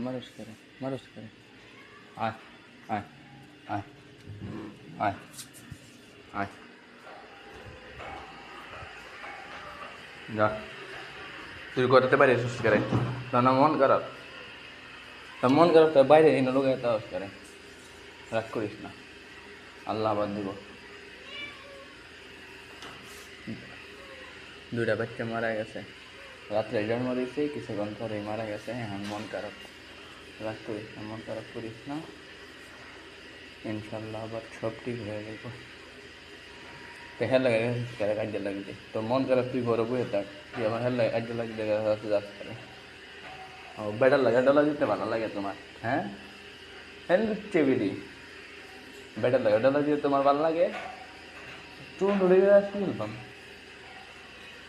মালিশ করে মালিশ করে। আয় আয় আয় আয় আয় যা, তুই করতে পারিস সুস্থ করে। তোর না মন খারাপ, তোর মন খারাপ, তোর বাইরে এনে লোক এত করে। রাগ করিস না, আল্লাহ আবার দিব। দুইটা বাচ্চা মারা গেছে, রাত্রে জন্ম দিয়েছে, কিছুক্ষণ পরে মারা গেছে। এখন মন খারাপ, রাগ করিস না, মন খারাপ করিস না, ইনশাল্লাহ আবার সব ঠিক হয়ে যাবো। হের লাগে কাজে লাগবে, তোর মন খারাপ তুই ঘরে বসে থাক, তুই আমার হের লাগে কাজে লাগবে যাস করে। ও বেটার লাগে, ডলা দিতে ভালো লাগে তোমার? হ্যাঁ, হ্যাঁ দিচ্ছে বিড়ি, বেটার লাগে ডলা দিতে তোমার ভালো লাগে? চুন উড়ে আসি বলতাম।